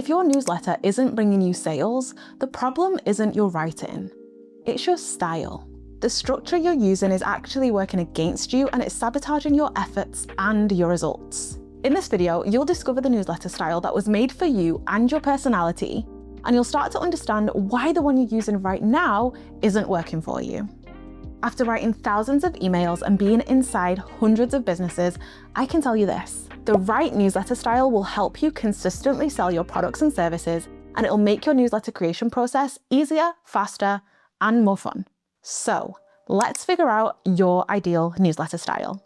If your newsletter isn't bringing you sales, the problem isn't your writing, it's your style. The structure you're using is actually working against you and it's sabotaging your efforts and your results. In this video, you'll discover the newsletter style that was made for you and your personality, and you'll start to understand why the one you're using right now isn't working for you. After writing thousands of emails and being inside hundreds of businesses, I can tell you this: the right newsletter style will help you consistently sell your products and services, and it'll make your newsletter creation process easier, faster, and more fun. So let's figure out your ideal newsletter style.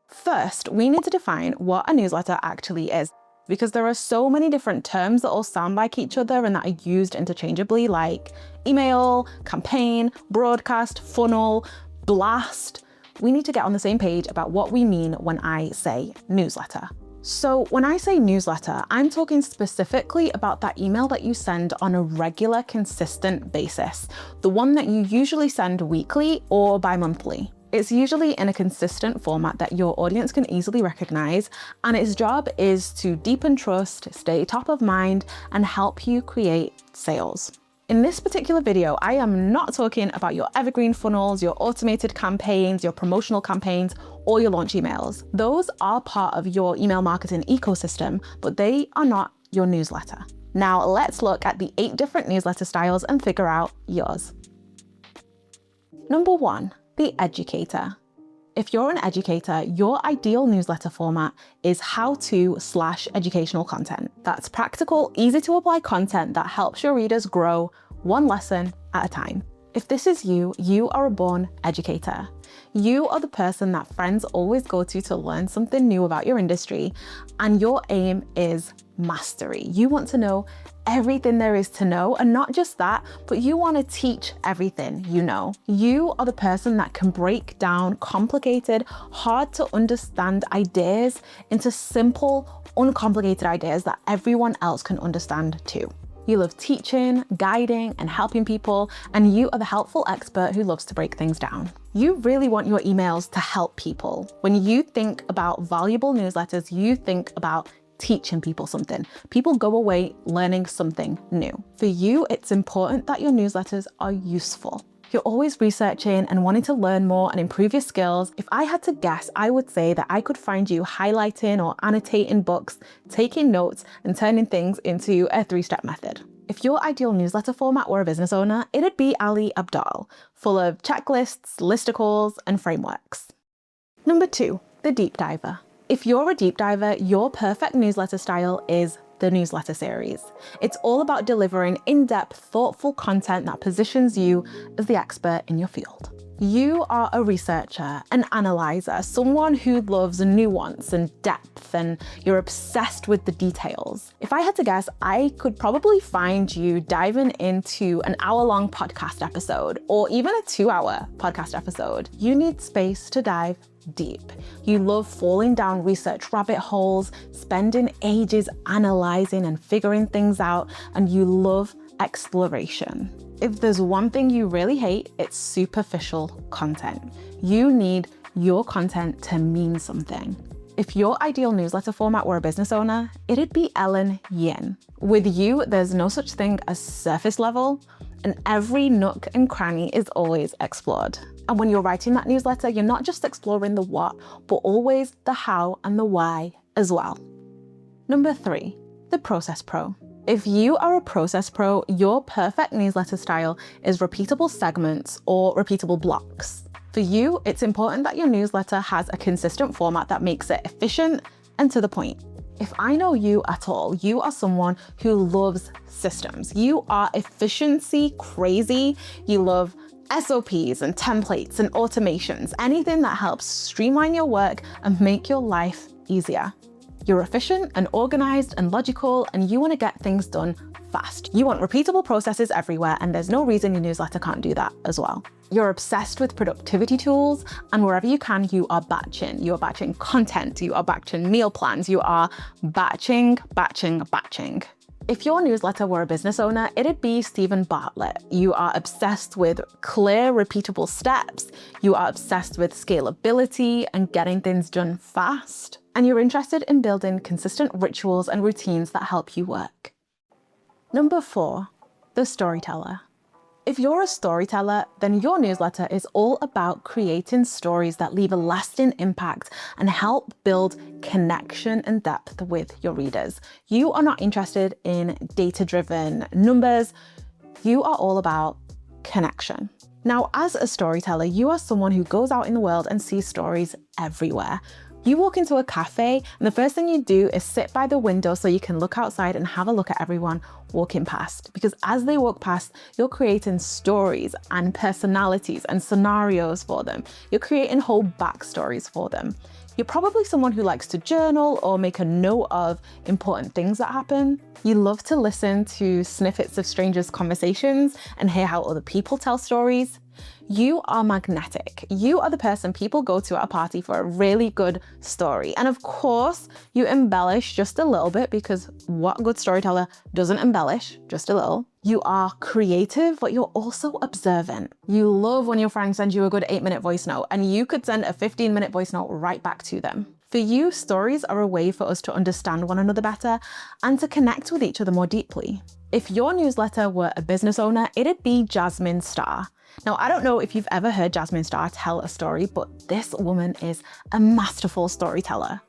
First, we need to define what a newsletter actually is, because there are so many different terms that all sound like each other and that are used interchangeably, like email, campaign, broadcast, funnel, blast. We need to get on the same page about what we mean when I say newsletter. So when I say newsletter, I'm talking specifically about that email that you send on a regular, consistent basis, the one that you usually send weekly or bi-monthly. It's usually in a consistent format that your audience can easily recognize, and its job is to deepen trust, stay top of mind, and help you create sales. In this particular video, I am not talking about your evergreen funnels, your automated campaigns, your promotional campaigns, or your launch emails. Those are part of your email marketing ecosystem, but they are not your newsletter. Now let's look at the 8 different newsletter styles and figure out yours. Number 1. The educator. If you're an educator, your ideal newsletter format is how-to/educational content. That's practical, easy to apply content that helps your readers grow one lesson at a time. If this is you, you are a born educator. You are the person that friends always go to learn something new about your industry, and your aim is mastery. You want to know everything there is to know, and not just that, but you want to teach everything you know. You are the person that can break down complicated, hard to understand ideas into simple, uncomplicated ideas that everyone else can understand too. You love teaching, guiding, and helping people, and you are the helpful expert who loves to break things down. You really want your emails to help people. When you think about valuable newsletters, you think about teaching people something. People go away learning something new. For you, it's important that your newsletters are useful. You're always researching and wanting to learn more and improve your skills. If I had to guess, I would say that I could find you highlighting or annotating books, taking notes, and turning things into a 3-step method. If your ideal newsletter format were a business owner, it'd be Ali Abdaal, full of checklists, listicles, and frameworks. Number 2, the deep diver. If you're a deep diver, your perfect newsletter style is the newsletter series. It's all about delivering in-depth, thoughtful content that positions you as the expert in your field. You are a researcher, an analyzer, someone who loves nuance and depth, and you're obsessed with the details. If I had to guess, I could probably find you diving into an hour-long podcast episode, or even a 2-hour podcast episode. You need space to dive deep. You love falling down research rabbit holes, spending ages analyzing and figuring things out, and you love exploration. If there's one thing you really hate, it's superficial content. You need your content to mean something. If your ideal newsletter format were a business owner, it'd be Ellen Yin. With you, there's no such thing as surface level, and every nook and cranny is always explored. And when you're writing that newsletter, you're not just exploring the what, but always the how and the why as well. Number 3, the process pro. If you are a process pro, your perfect newsletter style is repeatable segments or repeatable blocks. For you, it's important that your newsletter has a consistent format that makes it efficient and to the point. If I know you at all, you are someone who loves systems. You are efficiency crazy. You love SOPs and templates and automations, anything that helps streamline your work and make your life easier. You're efficient and organized and logical, and you want to get things done fast. You want repeatable processes everywhere, and there's no reason your newsletter can't do that as well. You're obsessed with productivity tools, and wherever you can, you are batching. You are batching content, you are batching meal plans, you are batching. If your newsletter were a business owner, it'd be Stephen Bartlett. You are obsessed with clear, repeatable steps. You are obsessed with scalability and getting things done fast. And you're interested in building consistent rituals and routines that help you work. Number 4, the storyteller. If you're a storyteller, then your newsletter is all about creating stories that leave a lasting impact and help build connection and depth with your readers. You are not interested in data-driven numbers. You are all about connection. Now, as a storyteller, you are someone who goes out in the world and sees stories everywhere. You walk into a cafe and the first thing you do is sit by the window so you can look outside and have a look at everyone walking past. Because as they walk past, you're creating stories and personalities and scenarios for them. You're creating whole backstories for them. You're probably someone who likes to journal or make a note of important things that happen. You love to listen to snippets of strangers' conversations and hear how other people tell stories. You are magnetic. You are the person people go to at a party for a really good story. And of course, you embellish just a little bit, because what good storyteller doesn't embellish just a little? You are creative, but you're also observant. You love when your friend sends you a good 8-minute voice note, and you could send a 15-minute voice note right back to them. For you, stories are a way for us to understand one another better and to connect with each other more deeply. If your newsletter were a business owner, it'd be Jasmine Star. Now, I don't know if you've ever heard Jasmine Star tell a story, but this woman is a masterful storyteller.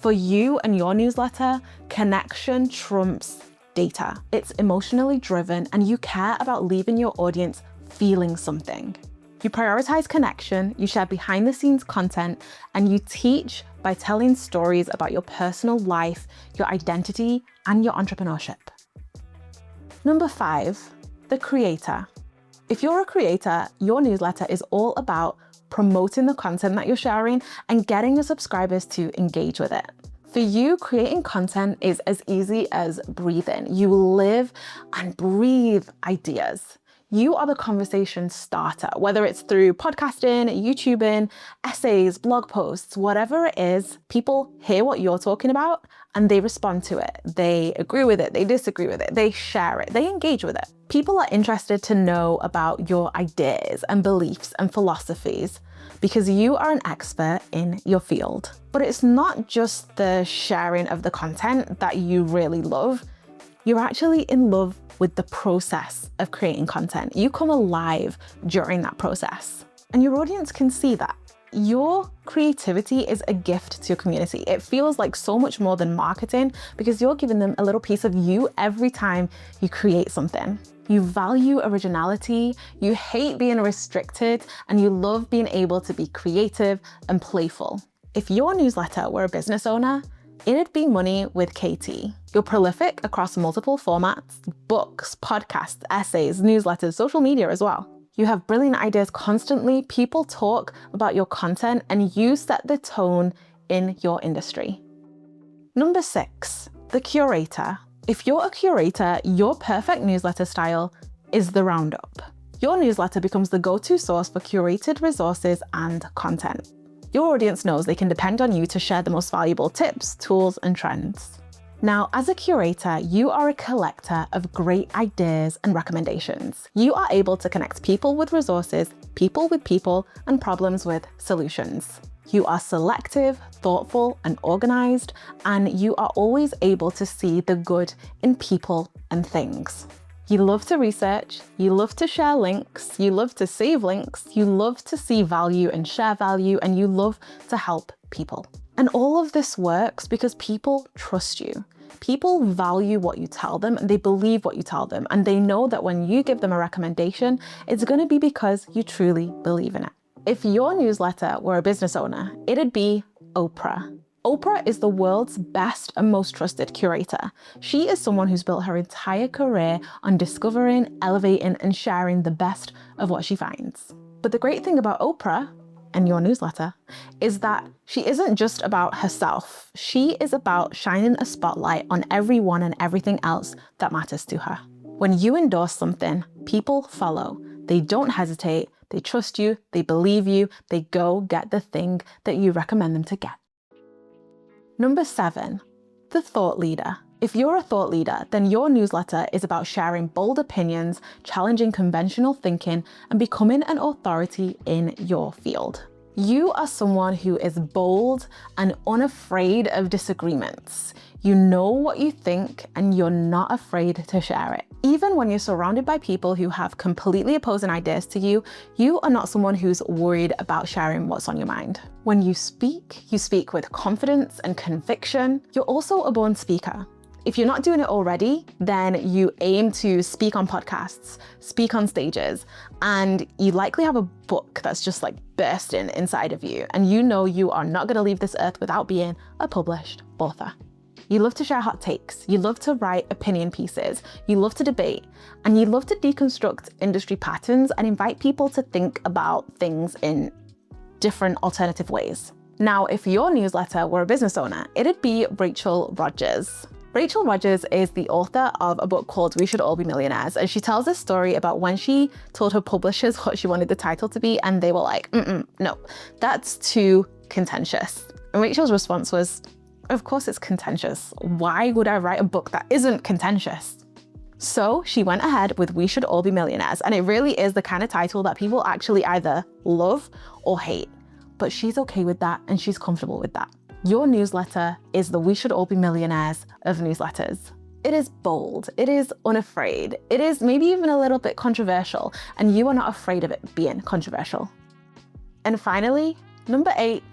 For you and your newsletter, connection trumps data. It's emotionally driven and you care about leaving your audience feeling something. You prioritize connection, you share behind the scenes content, and you teach by telling stories about your personal life, your identity, and your entrepreneurship. Number 5, the creator. If you're a creator, your newsletter is all about promoting the content that you're sharing and getting your subscribers to engage with it. For you, creating content is as easy as breathing. You live and breathe ideas. You are the conversation starter, whether it's through podcasting, YouTubing, essays, blog posts, whatever it is. People hear what you're talking about and they respond to it. They agree with it, they disagree with it, they share it, they engage with it. People are interested to know about your ideas and beliefs and philosophies because you are an expert in your field. But it's not just the sharing of the content that you really love. You're actually in love with the process of creating content. You come alive during that process. And your audience can see that. Your creativity is a gift to your community. It feels like so much more than marketing because you're giving them a little piece of you every time you create something. You value originality, you hate being restricted, and you love being able to be creative and playful. If your newsletter were a business owner, it'd be Money with KT. You're prolific across multiple formats: books, podcasts, essays, newsletters, social media as well. You have brilliant ideas constantly. People talk about your content and you set the tone in your industry. Number 6, the curator. If you're a curator, your perfect newsletter style is the roundup. Your newsletter becomes the go-to source for curated resources and content. Your audience knows they can depend on you to share the most valuable tips, tools, and trends. Now, as a curator, you are a collector of great ideas and recommendations. You are able to connect people with resources, people with people, and problems with solutions. You are selective, thoughtful, and organized, and you are always able to see the good in people and things. You love to research, you love to share links, you love to save links, you love to see value and share value, and you love to help people. And all of this works because people trust you. People value what you tell them and they believe what you tell them, and they know that when you give them a recommendation, it's going to be because you truly believe in it. If your newsletter were a business owner, it'd be Oprah. Oprah is the world's best and most trusted curator. She is someone who's built her entire career on discovering, elevating, and sharing the best of what she finds. But the great thing about Oprah and your newsletter is that she isn't just about herself. She is about shining a spotlight on everyone and everything else that matters to her. When you endorse something, people follow. They don't hesitate. They trust you. They believe you. They go get the thing that you recommend them to get. Number 7, the thought leader. If you're a thought leader, then your newsletter is about sharing bold opinions, challenging conventional thinking, and becoming an authority in your field. You are someone who is bold and unafraid of disagreements. You know what you think and you're not afraid to share it. Even when you're surrounded by people who have completely opposing ideas to you, you are not someone who's worried about sharing what's on your mind. When you speak with confidence and conviction. You're also a born speaker. If you're not doing it already, then you aim to speak on podcasts, speak on stages, and you likely have a book that's just like bursting inside of you. And you know you are not going to leave this earth without being a published author. You love to share hot takes, you love to write opinion pieces, you love to debate, and you love to deconstruct industry patterns and invite people to think about things in different alternative ways. Now, if your newsletter were a business owner, it'd be Rachel Rodgers. Rachel Rodgers is the author of a book called We Should All Be Millionaires, and she tells a story about when she told her publishers what she wanted the title to be, and they were like, no, that's too contentious. And Rachel's response was, of course it's contentious. Why would I write a book that isn't contentious? So she went ahead with We Should All Be Millionaires, and it really is the kind of title that people actually either love or hate. But she's okay with that, and she's comfortable with that. Your newsletter is the We Should All Be Millionaires of newsletters. It is bold, it is unafraid, it is maybe even a little bit controversial, and you are not afraid of it being controversial. And finally, number 8,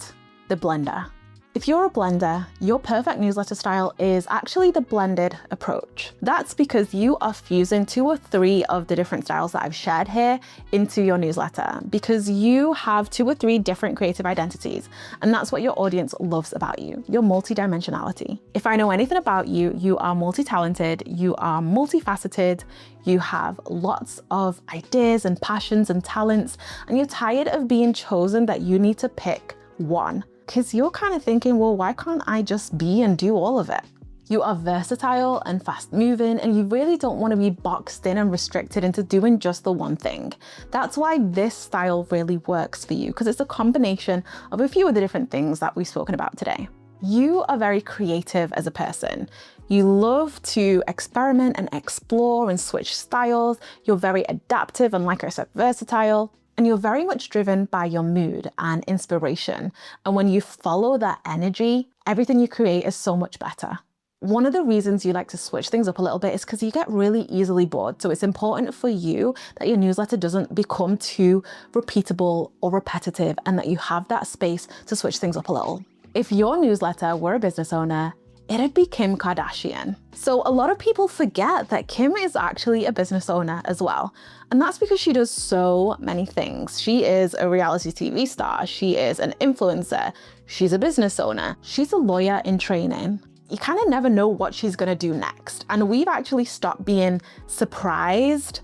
the blender. If you're a blender, your perfect newsletter style is actually the blended approach. That's because you are fusing 2 or 3 of the different styles that I've shared here into your newsletter, because you have 2 or 3 different creative identities, and that's what your audience loves about you, your multidimensionality. If I know anything about you, you are multi-talented, you are multifaceted, you have lots of ideas and passions and talents, and you're tired of being chosen that you need to pick one. Because you're kind of thinking, well, why can't I just be and do all of it? You are versatile and fast moving, and you really don't want to be boxed in and restricted into doing just the one thing. That's why this style really works for you, because it's a combination of a few of the different things that we've spoken about today. You are very creative as a person. You love to experiment and explore and switch styles. You're very adaptive and, like I said, versatile. And you're very much driven by your mood and inspiration. And when you follow that energy, everything you create is so much better. One of the reasons you like to switch things up a little bit is because you get really easily bored. So it's important for you that your newsletter doesn't become too repeatable or repetitive, and that you have that space to switch things up a little. If your newsletter were a business owner, it'd be Kim Kardashian. So a lot of people forget that Kim is actually a business owner as well. And that's because she does so many things. She is a reality TV star. She is an influencer. She's a business owner. She's a lawyer in training. You kind of never know what she's gonna do next. And we've actually stopped being surprised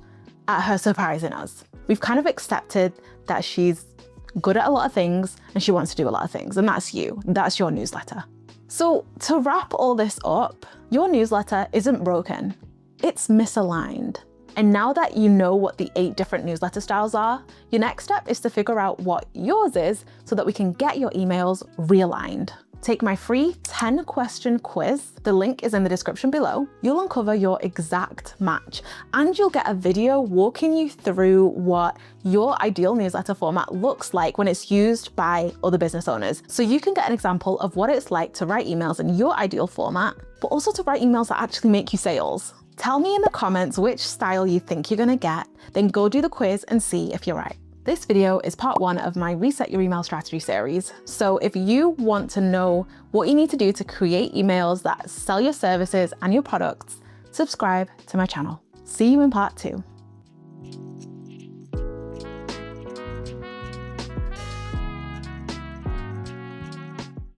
at her surprising us. We've kind of accepted that she's good at a lot of things and she wants to do a lot of things. And that's you. That's your newsletter. So to wrap all this up, your newsletter isn't broken, it's misaligned. And now that you know what the 8 different newsletter styles are, your next step is to figure out what yours is so that we can get your emails realigned. Take my free 10-question quiz. The link is in the description below. You'll uncover your exact match, and you'll get a video walking you through what your ideal newsletter format looks like when it's used by other business owners. So you can get an example of what it's like to write emails in your ideal format, but also to write emails that actually make you sales. Tell me in the comments which style you think you're gonna get, then go do the quiz and see if you're right. This video is part 1 of my Reset Your Email Strategy series. So if you want to know what you need to do to create emails that sell your services and your products, subscribe to my channel. See you in part 2.